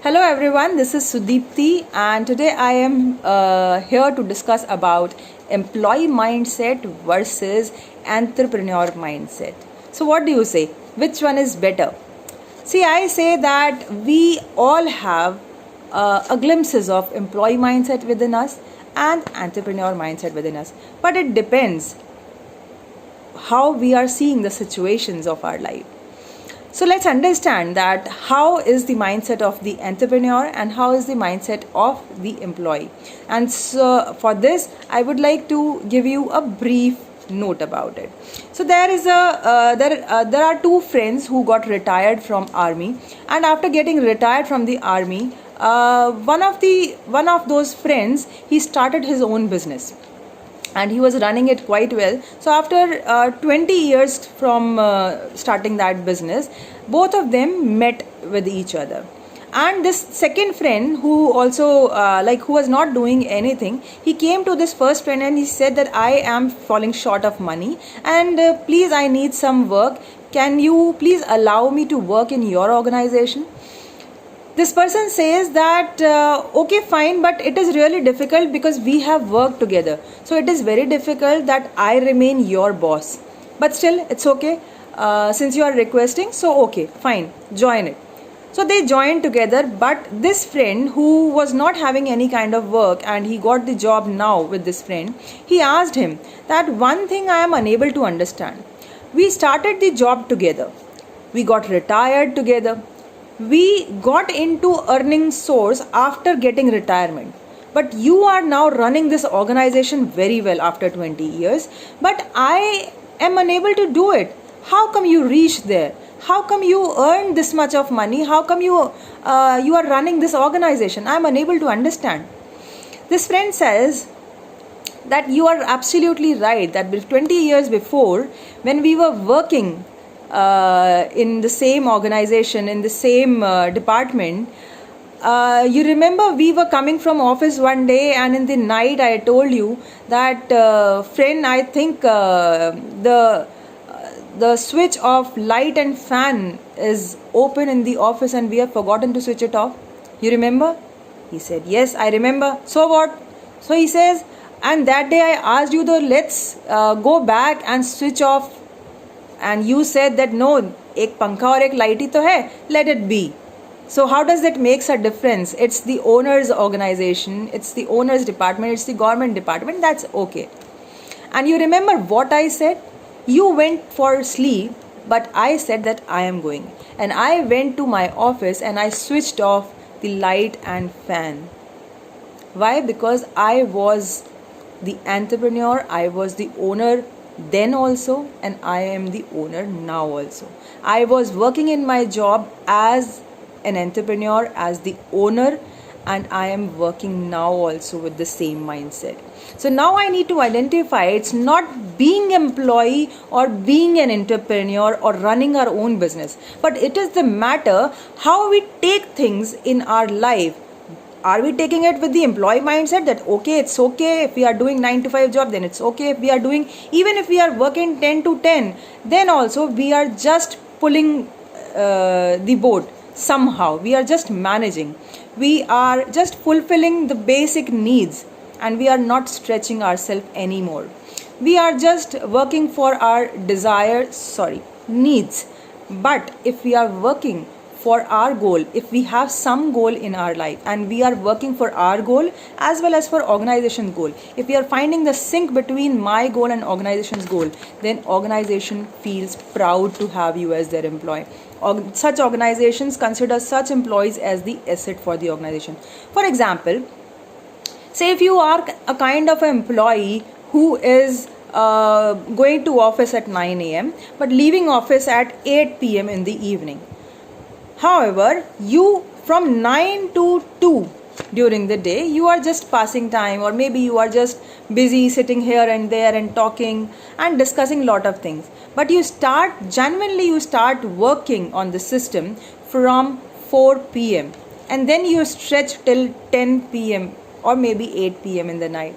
Hello everyone, this is Sudeepti and today I am here to discuss about employee mindset versus entrepreneur mindset. So what do you say? Which one is better? See, I say that we all have a glimpses of employee mindset within us and entrepreneur mindset within us. But it depends how we are seeing the situations of our life. So let's understand that how is the mindset of the entrepreneur and how is the mindset of the employee. And so for this, I would like to give you a brief note about it. So there are two friends who got retired from army, and after getting retired from the army, one of those friends, he started his own business and he was running it quite well. So after 20 years from starting that business, both of them met with each other. And this second friend who also who was not doing anything, he came to this first friend and he said that I am falling short of money and please, I need some work. Can you please allow me to work in your organization? This person says that okay, fine, but it is really difficult because we have worked together, so it is very difficult that I remain your boss, but still it's okay, since you are requesting, so okay, fine, join it. So they joined together, but this friend who was not having any kind of work and he got the job now with this friend, he asked him that one thing I am unable to understand. We started the job together, we got retired together, we got into earning source after getting retirement, but you are now running this organization very well after 20 years, but I am unable to do it. How come you reached there? How come you earn this much of money? How come you are running this organization? I am unable to understand. This friend says that you are absolutely right, that 20 years before, when we were working in the same organization, in the same department, you remember we were coming from office one day and in the night I told you that friend, I think the switch of light and fan is open in the office and we have forgotten to switch it off. You remember? He said, yes, I remember. So what? So he says, and that day I asked you though, let's go back and switch off, and you said that no, एक पंखा और एक light ही तो है, let it be. So how does that makes a difference? It's the owner's organization, it's the owner's department, it's the government department, that's okay. And you remember what I said? You went for sleep, but I said that I am going. And I went to my office and I switched off the light and fan. Why? Because I was the entrepreneur, I was the owner then also, and I am the owner now also. I was working in my job as an entrepreneur, as the owner, and I am working now also with the same mindset. So now I need to identify, it's not being employee or being an entrepreneur or running our own business, but it is the matter how we take things in our life. Are we taking it with the employee mindset that okay, it's okay if we are doing 9 to 5 job, then it's okay if we are doing, even if we are working 10 to 10, then also we are just pulling the boat somehow, we are just managing, we are just fulfilling the basic needs and we are not stretching ourselves anymore. We are just working for our needs. But if we are working for our goal, if we have some goal in our life and we are working for our goal as well as for organization goal, if we are finding the sync between my goal and organization's goal, then organization feels proud to have you as their employee. Such organizations consider such employees as the asset for the organization. For example, say if you are a kind of employee who is going to office at 9 a.m. but leaving office at 8 p.m. in the evening. However, you from 9 to 2 during the day, you are just passing time, or maybe you are just busy sitting here and there and talking and discussing lot of things. But you start working on the system from 4 p.m. and then you stretch till 10 p.m. or maybe 8 p.m. in the night.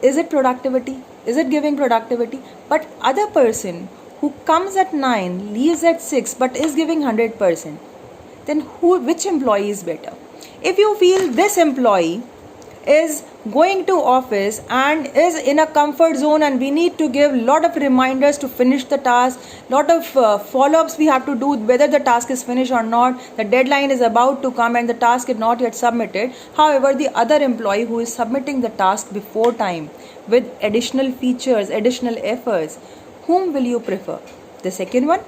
Is it productivity? Is it giving productivity? But other person who comes at 9, leaves at 6, but is giving 100%. then which employee is better? If you feel this employee is going to office and is in a comfort zone, and we need to give lot of reminders to finish the task, lot of follow-ups we have to do whether the task is finished or not, the deadline is about to come and the task is not yet submitted. However, the other employee who is submitting the task before time with additional features, additional efforts, whom will you prefer? The second one?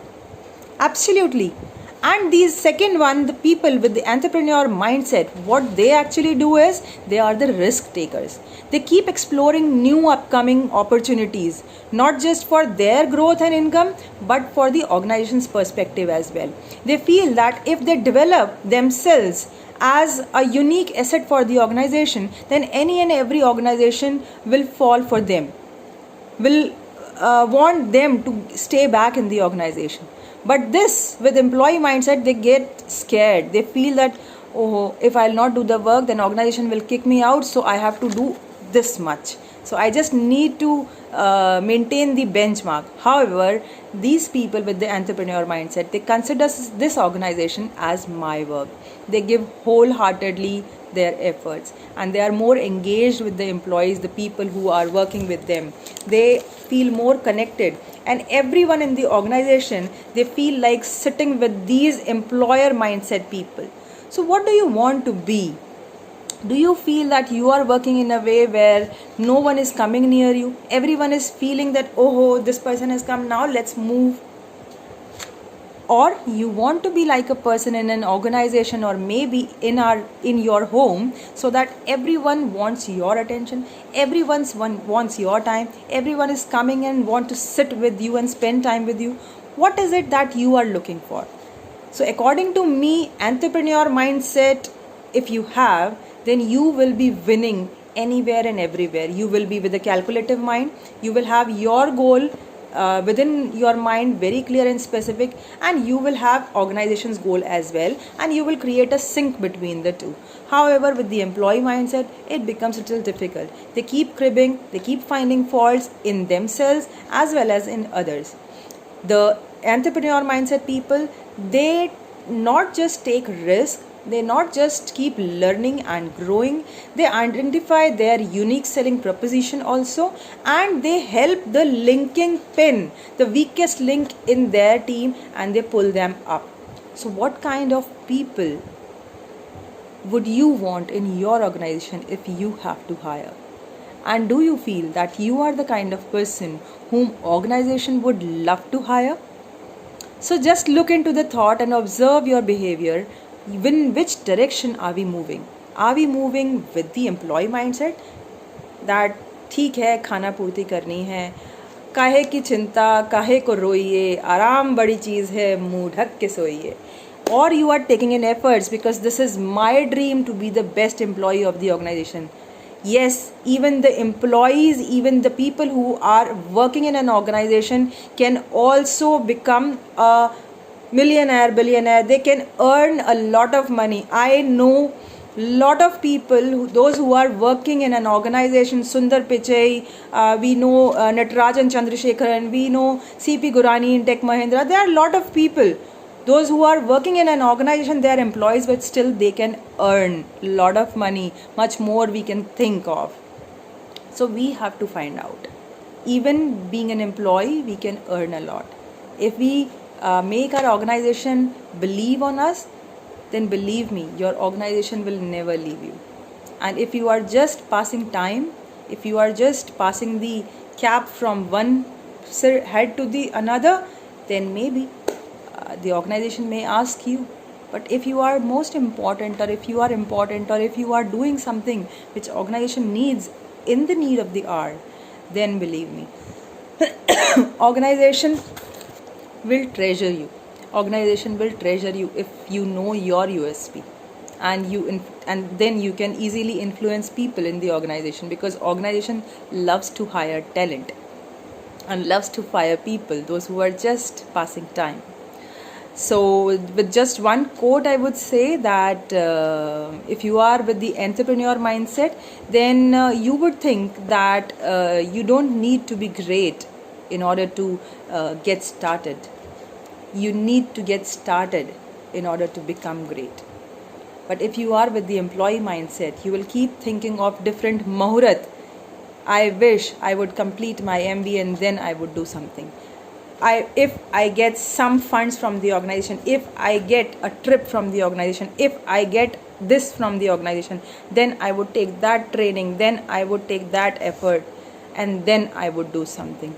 Absolutely. And these second one, the people with the entrepreneur mindset, what they actually do is they are the risk takers. They keep exploring new upcoming opportunities, not just for their growth and income, but for the organization's perspective as well. They feel that if they develop themselves as a unique asset for the organization, then any and every organization will fall for them, will want them to stay back in the organization. But this, with employee mindset, they get scared. They feel that, oh, if I'll not do the work, then organization will kick me out, so I have to do this much. So I just need to maintain the benchmark. However, these people with the entrepreneur mindset, they consider this organization as my work. They give wholeheartedly their efforts, and they are more engaged with the employees, the people who are working with them. They feel more connected, and everyone in the organization, they feel like sitting with these employer mindset people. So what do you want to be? Do you feel that you are working in a way where no one is coming near you? Everyone is feeling that, oh, this person has come, now let's move. Or you want to be like a person in an organization, or maybe in your home, so that everyone wants your attention, everyone wants your time, everyone is coming and want to sit with you and spend time with you. What is it that you are looking for? So according to me, entrepreneur mindset, if you have, then you will be winning anywhere and everywhere. You will be with a calculative mind. You will have your goal within your mind very clear and specific, and you will have organization's goal as well, and you will create a sync between the two. However, with the employee mindset, it becomes a little difficult. They keep cribbing, they keep finding faults in themselves as well as in others. The entrepreneur mindset people, they not just take risk, they not just keep learning and growing, they identify their unique selling proposition also, and they help the linking pin, the weakest link in their team, and they pull them up. So what kind of people would you want in your organization if you have to hire? And do you feel that you are the kind of person whom organization would love to hire? So just look into the thought and observe your behavior. In which direction are we moving? Are we moving with the employee mindset that ठीक है, खाना पूर्ति करनी है, काहे की चिंता, काहे को रोइए, आराम बड़ी चीज़ है, मुंह ढक के सोइए? Or you are taking in efforts because this is my dream to be the best employee of the organization. Yes, even the employees, even the people who are working in an organization can also become a millionaire, billionaire. They can earn a lot of money. I know lot of people, those who are working in an organization, Sundar Pichai, we know Natarajan Chandrasekharan, we know CP Gurani in Tech Mahindra. There are a lot of people, those who are working in an organization, they are employees, but still they can earn a lot of money, much more we can think of. So we have to find out. Even being an employee, we can earn a lot. If we make our organization believe on us, then believe me, your organization will never leave you. And if you are just passing time, if you are just passing the cap from one head to the another, then maybe the organization may ask you. But if you are most important, or if you are important, or if you are doing something which organization needs in the need of the hour, then believe me, organization will treasure you. Organization will treasure you if you know your USP, and then you can easily influence people in the organization, because organization loves to hire talent and loves to fire people, those who are just passing time. So with just one quote, I would say that if you are with the entrepreneur mindset, then you would think that you don't need to be great in order to get started. You need to get started in order to become great. But if you are with the employee mindset, you will keep thinking of different Mahurat. I wish I would complete my MBA and then I would do something. If I get some funds from the organization, if I get a trip from the organization, if I get this from the organization, then I would take that training, then I would take that effort, and then I would do something.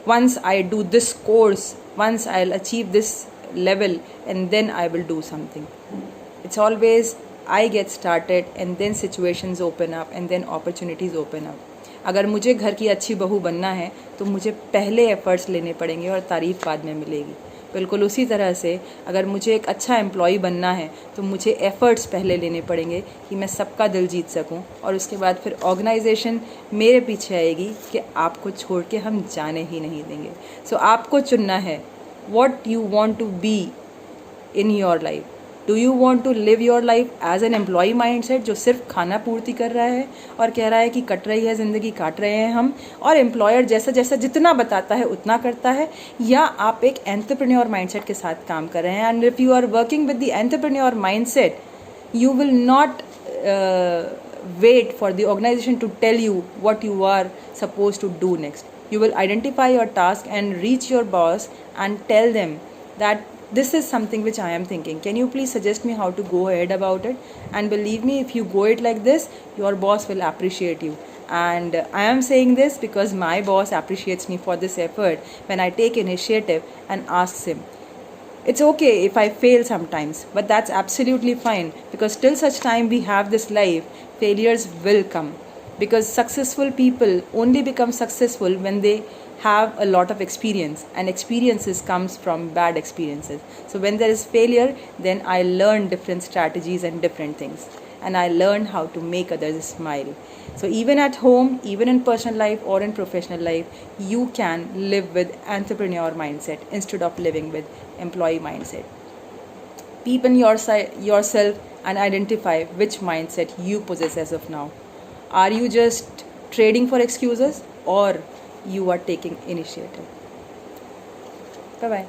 Once I do this course, once I'll achieve this level, and then I will do something. It's always I get started and then situations open up and then opportunities open up. अगर मुझे घर की अच्छी बहू बनना है तो मुझे पहले एफर्ट्स लेने पड़ेंगे और तारीफ़ बाद में मिलेगी. बिल्कुल उसी तरह से अगर मुझे एक अच्छा एम्प्लॉय बनना है तो मुझे एफ़र्ट्स पहले लेने पड़ेंगे कि मैं सबका दिल जीत सकूं, और उसके बाद फिर ऑर्गेनाइजेशन मेरे पीछे आएगी कि आपको छोड़ के हम जाने ही नहीं देंगे. सो आपको चुनना है what you want to be in your life. Do you want to live your life as an employ mindset जो सिर्फ खाना पूर्ति कर रहा है और कह रहा है कि कट रही है ज़िंदगी, काट रहे हैं हम, और एम्प्लॉयर जैसा जैसा जितना बताता है उतना करता है, या आप एक एंटरप्रेन्योर माइंडसेट के साथ काम कर रहे हैं. And if you are working with the entrepreneur mindset, you will not wait for the organization to tell you what you are supposed to do next. You will identify your task and reach your boss and tell them that this is something which I am thinking. Can you please suggest me how to go ahead about it? And believe me, if you go it like this, your boss will appreciate you. And I am saying this because my boss appreciates me for this effort when I take initiative and asks him. It's okay if I fail sometimes, but that's absolutely fine, because till such time we have this life, failures will come. Because successful people only become successful when they have a lot of experience, and experiences comes from bad experiences. So when there is failure, then I learn different strategies and different things, and I learn how to make others smile. So even at home, even in personal life or in professional life, you can live with entrepreneur mindset instead of living with employee mindset. Peep in yourself and identify which mindset you possess as of now. Are you just trading for excuses, or you are taking initiative? Bye bye.